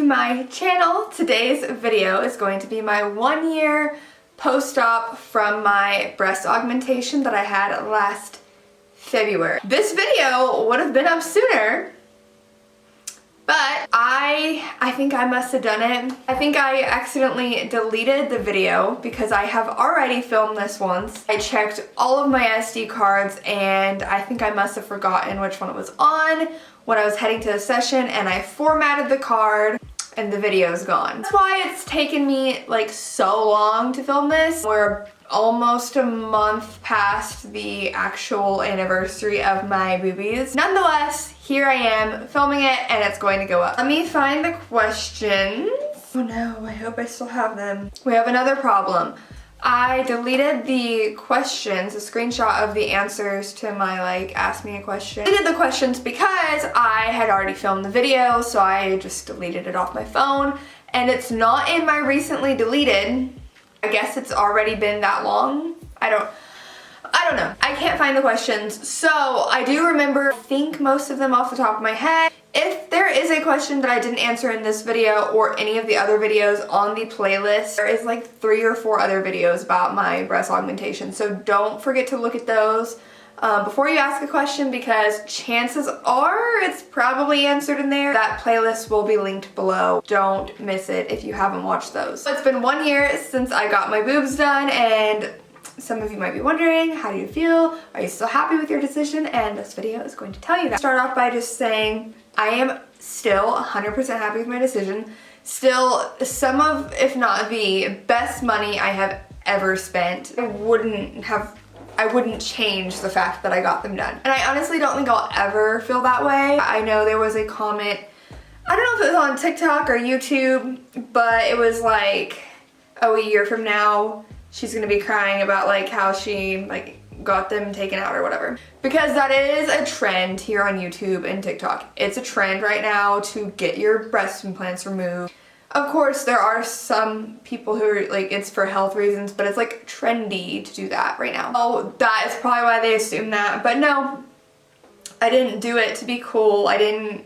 to my channel. Today's video is going to be my 1 year post-op from my breast augmentation that I had last February. This video would have been up sooner, but I think I must have done it. I think I accidentally deleted the video because I have already filmed this once. I checked all of my SD cards and I think I must have forgotten which one it was on when I was heading to the session, and I formatted the card and the video's gone. That's why it's taken me like so long to film this. We're almost a month past the actual anniversary of my boobies. Nonetheless, here I am filming it and it's going to go up. Let me find the questions. Oh no, I hope I still have them. We have another problem. I deleted the questions, a screenshot of the answers to my ask me a question. I deleted the questions because I had already filmed the video, so I just deleted it off my phone, and it's not in my recently deleted. I guess it's already been that long. I don't know. I can't find the questions, so I do remember, I think, most of them off the top of my head. If there is a question that I didn't answer in this video or any of the other videos on the playlist, there is like 3 or 4 other videos about my breast augmentation, so don't forget to look at those before you ask a question, because chances are it's probably answered in there. That playlist will be linked below. Don't miss it if you haven't watched those. So it's been 1 year since I got my boobs done, and some of you might be wondering, how do you feel? Are you still happy with your decision? And this video is going to tell you that. Start off by just saying I am still 100% happy with my decision. Still some of, if not the best money I have ever spent. I wouldn't change the fact that I got them done. And I honestly don't think I'll ever feel that way. I know there was a comment, I don't know if it was on TikTok or YouTube, but it was like, oh, a year from now, she's gonna be crying about how she got them taken out or whatever. Because that is a trend here on YouTube and TikTok. It's a trend right now to get your breast implants removed. Of course, there are some people who are it's for health reasons, but it's trendy to do that right now. Oh, that is probably why they assume that. But no, I didn't do it to be cool. I didn't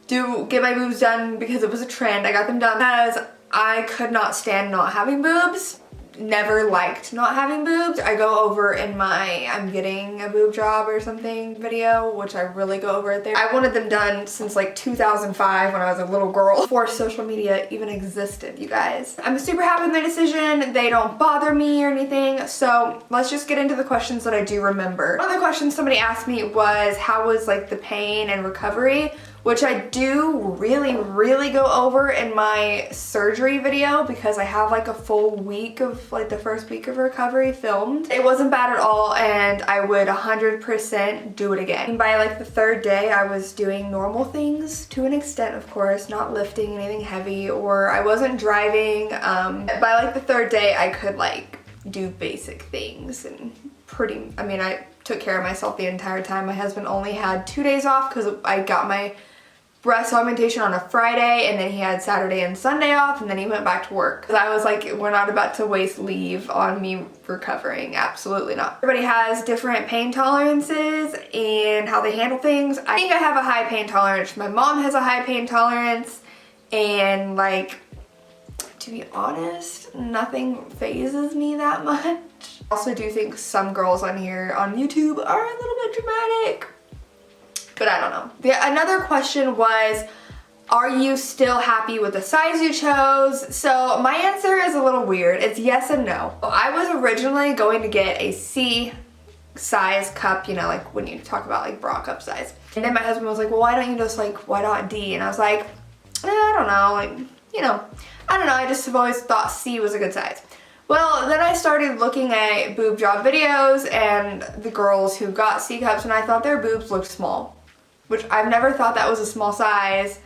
get my boobs done because it was a trend. I got them done because I could not stand not having boobs. Never liked not having boobs. I go over in my I'm getting a boob job or something video, which I really go over it there. I wanted them done since 2005 when I was a little girl, before social media even existed, you guys. I'm super happy with my decision. They don't bother me or anything. So let's just get into the questions that I do remember. One of the questions somebody asked me was, how was the pain and recovery? Which I do really go over in my surgery video, because I have a full week of the first week of recovery filmed. It wasn't bad at all, and I would 100% do it again. By the 3rd day, I was doing normal things to an extent, of course, not lifting anything heavy, or I wasn't driving. By the 3rd day, I could do basic things, and I took care of myself the entire time. My husband only had 2 days off because I got my breast augmentation on a Friday, and then he had Saturday and Sunday off, and then he went back to work. Because I was we're not about to waste leave on me recovering. Absolutely not. Everybody has different pain tolerances and how they handle things. I think I have a high pain tolerance. My mom has a high pain tolerance, and to be honest, nothing phases me that much. I also do think some girls on here on YouTube are a little bit dramatic, but I don't know. Another question was, are you still happy with the size you chose? So my answer is a little weird. It's yes and no. I was originally going to get a C size cup, when you talk about bra cup size. And then my husband was like, well, why don't you just why not D? And I was like, I don't know, I don't know, I just have always thought C was a good size. Well, then I started looking at boob job videos and the girls who got C cups, and I thought their boobs looked small, which I've never thought that was a small size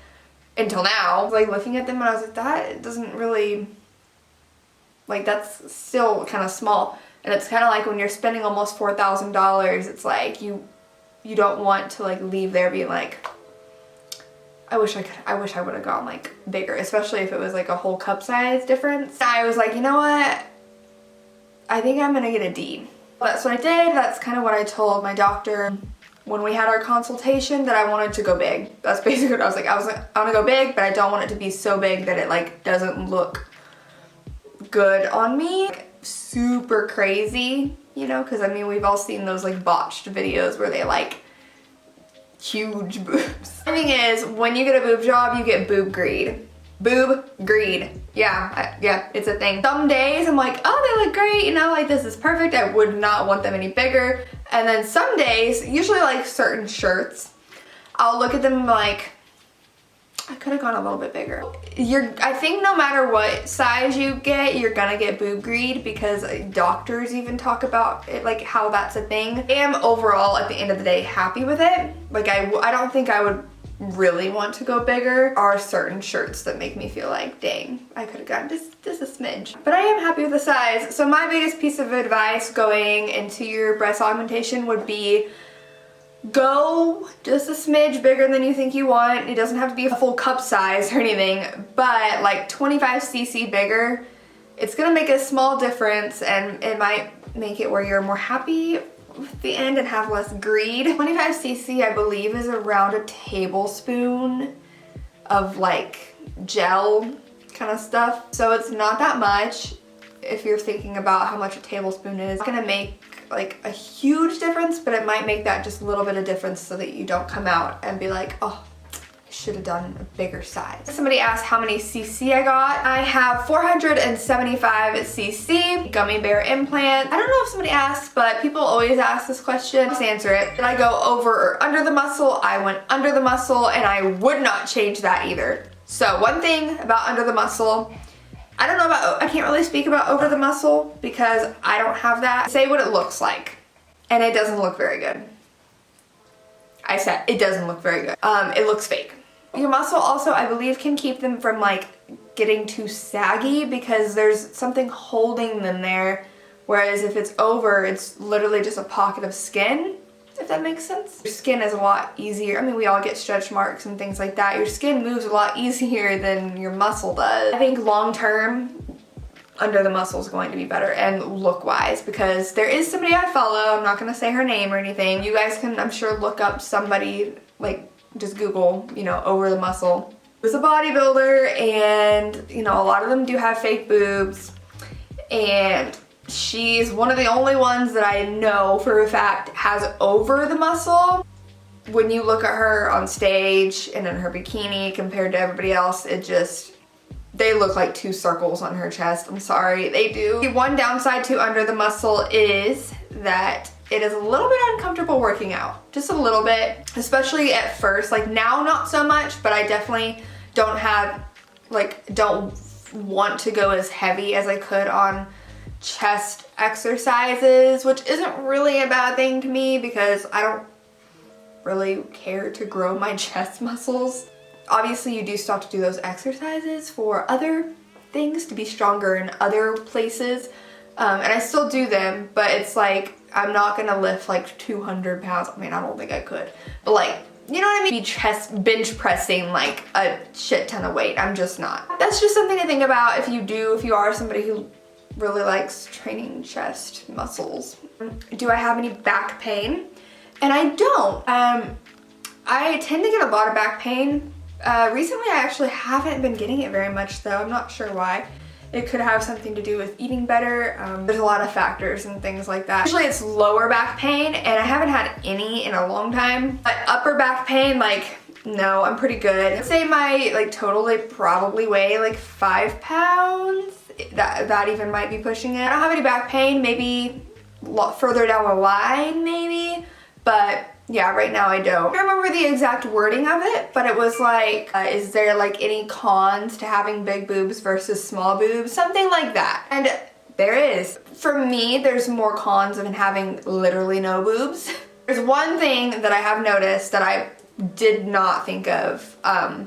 until now. I was looking at them and I was like, that doesn't really, that's still kind of small. And it's kind of when you're spending almost $4,000, it's you don't want to leave there being I wish I would have gone bigger, especially if it was a whole cup size difference. I was you know what? I think I'm gonna get a D. That's what I did. That's kind of what I told my doctor. when we had our consultation that I wanted to go big. That's basically what I was like. I want to go big, but I don't want it to be so big that it like doesn't look good on me. Like, super crazy, you know, because I mean we've all seen those like botched videos where they like huge boobs. The thing is, when you get a boob job, you get boob greed. Boob greed. Yeah, it's a thing. Some days I'm like, oh, they look great, you know, like this is perfect. I would not want them any bigger. And then some days, usually like certain shirts, I'll look at them like, I could have gone a little bit bigger. I think no matter what size you get, you're gonna get boob greed, because doctors even talk about it, like how that's a thing. I am overall, at the end of the day, happy with it. Like I don't think I would really want to go bigger. There are certain shirts that make me feel like, dang, I could have gotten just a smidge. But I am happy with the size. So my biggest piece of advice going into your breast augmentation would be, go just a smidge bigger than you think you want. It doesn't have to be a full cup size or anything, but like 25 cc bigger. It's gonna make a small difference, and it might make it where you're more happy with the end and have less greed. 25 cc I believe is around a tablespoon of like gel kind of stuff. So it's not that much if you're thinking about how much a tablespoon is. It's gonna make like a huge difference, but it might make that just a little bit of difference so that you don't come out and be like, oh, I should have done a bigger size. Somebody asked how many cc I got. I have 475 cc gummy bear implant. I don't know if somebody asked, but people always ask this question. Just answer it. Did I go over or under the muscle? I went under the muscle, and I would not change that either. So one thing about under the muscle, I don't know about, I can't really speak about over the muscle because I don't have that. Say what it looks like, and it doesn't look very good. I said it doesn't look very good. It looks fake. Your muscle also, I believe, can keep them from like getting too saggy because there's something holding them there. Whereas if it's over, it's literally just a pocket of skin, if that makes sense. Your skin is a lot easier. I mean, we all get stretch marks and things like that. Your skin moves a lot easier than your muscle does. I think long term, under the muscle is going to be better, and look wise, because there is somebody I follow, I'm not gonna say her name or anything. You guys can, I'm sure, look up somebody, like just Google, you know, over the muscle. Who's a bodybuilder, and you know, a lot of them do have fake boobs, and she's one of the only ones that I know for a fact has over the muscle. When you look at her on stage and in her bikini compared to everybody else, it just, they look like two circles on her chest. I'm sorry, they do. The one downside to under the muscle is that it is a little bit uncomfortable working out. Just a little bit, especially at first. Like now, not so much, but I definitely don't want to go as heavy as I could on chest exercises, which isn't really a bad thing to me because I don't really care to grow my chest muscles. Obviously, you do still have to do those exercises for other things to be stronger in other places, and I still do them, but it's like I'm not gonna lift like 200 pounds. I mean, I don't think I could, but like, you know what I mean? Be bench pressing like a shit ton of weight. I'm just not. That's just something to think about if you are somebody who really likes training chest muscles. Do I have any back pain? And I don't. I tend to get a lot of back pain. Recently I actually haven't been getting it very much though. I'm not sure why. It could have something to do with eating better. There's a lot of factors and things like that. Usually it's lower back pain, and I haven't had any in a long time. But upper back pain, like, no, I'm pretty good. I'd say my like total, they probably weigh like 5 pounds. That even might be pushing it. I don't have any back pain, maybe a lot further down the line maybe, but yeah, right now I don't. I don't remember the exact wording of it, but it was like, is there like any cons to having big boobs versus small boobs? Something like that. And there is. For me, there's more cons of having literally no boobs. There's one thing that I have noticed that I did not think of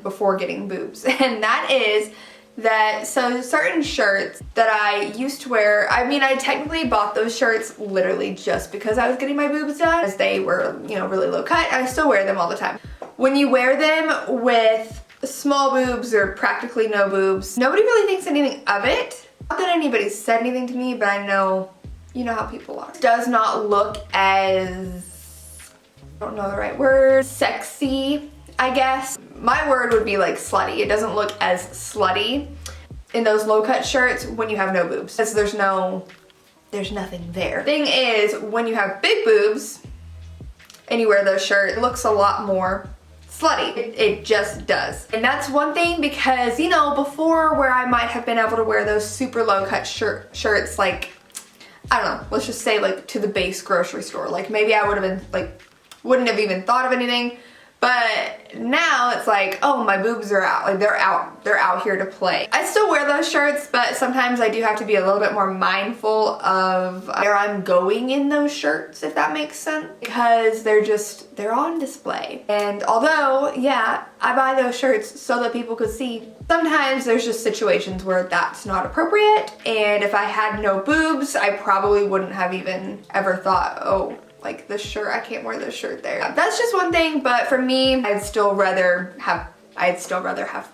before getting boobs, and that is that certain shirts that I used to wear, I mean, I technically bought those shirts literally just because I was getting my boobs done, as they were, you know, really low cut. I still wear them all the time. When you wear them with small boobs or practically no boobs, nobody really thinks anything of it. Not that anybody said anything to me, but I know, you know how people are. It does not look as I don't know the right word, sexy, I guess. My word would be like slutty. It doesn't look as slutty in those low cut shirts when you have no boobs, because there's nothing there. Thing is, when you have big boobs and you wear those shirts, it looks a lot more slutty. It just does. And that's one thing, because, you know, before, where I might have been able to wear those super low cut shirts, like, I don't know, let's just say like to the base grocery store. Like maybe I would have been like, wouldn't have even thought of anything. But now it's like, oh, my boobs are out. Like they're out here to play. I still wear those shirts, but sometimes I do have to be a little bit more mindful of where I'm going in those shirts, if that makes sense. Because they're on display. And although, yeah, I buy those shirts so that people could see, sometimes there's just situations where that's not appropriate. And if I had no boobs, I probably wouldn't have even ever thought, oh, like this shirt, I can't wear this shirt there. That's just one thing, but for me, I'd still rather have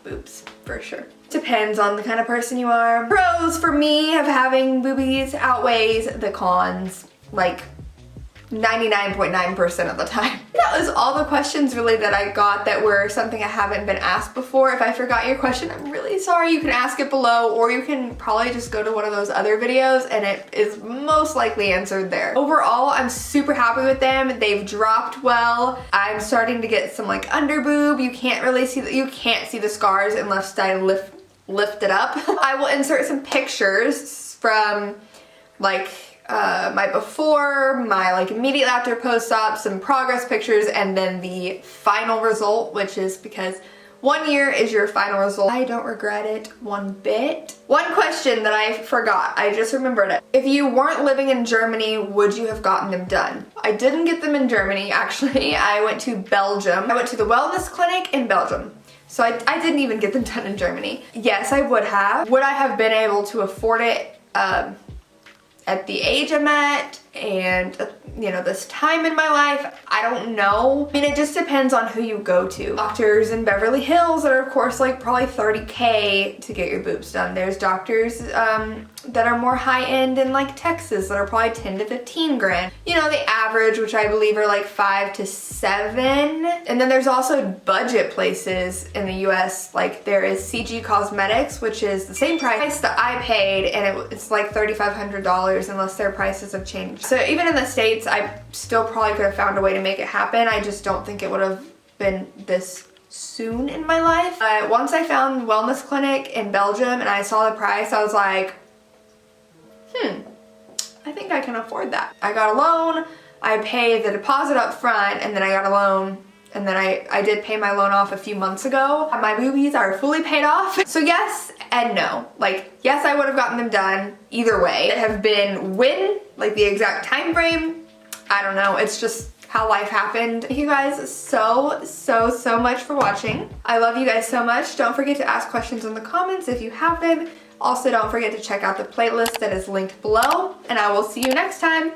boobs, for sure. Depends on the kind of person you are. Pros for me of having boobies outweighs the cons, like 99.9% of the time. That was all the questions really that I got that were something I haven't been asked before. If I forgot your question, I'm really sorry. You can ask it below, or you can probably just go to one of those other videos and it is most likely answered there. Overall, I'm super happy with them. They've dropped well. I'm starting to get some like under boob. You can't see the scars unless I lift it up. I will insert some pictures from like my before, my like immediately after post-op, some progress pictures, and then the final result, which is because 1 year is your final result. I don't regret it one bit. One question that I forgot, I just remembered it. If you weren't living in Germany, would you have gotten them done? I didn't get them in Germany, actually. I went to Belgium. I went to the wellness clinic in Belgium. So I didn't even get them done in Germany. Yes, I would have. Would I have been able to afford it at the age I'm at, and you know, this time in my life? I don't know. I mean, it just depends on who you go to. Doctors in Beverly Hills that are of course like probably $30K to get your boobs done. There's doctors that are more high-end in like Texas that are probably 10 to 15 grand. You know, the average, which I believe are like 5 to 7. And then there's also budget places in the US, like there is CG Cosmetics, which is the same price that I paid, and it's like $3,500 unless their prices have changed. So even in the States, I still probably could have found a way to make it happen. I just don't think it would have been this soon in my life. Once I found wellness clinic in Belgium and I saw the price, I was like, I think I can afford that. I got a loan, I paid the deposit up front, and then I got a loan, and then I did pay my loan off a few months ago. My boobies are fully paid off. So yes and no. Like, yes, I would have gotten them done either way. It have been when, like the exact time frame, I don't know. It's just how life happened. Thank you guys so much for watching. I love you guys so much. Don't forget to ask questions in the comments if you have them. Also, don't forget to check out the playlist that is linked below, and I will see you next time.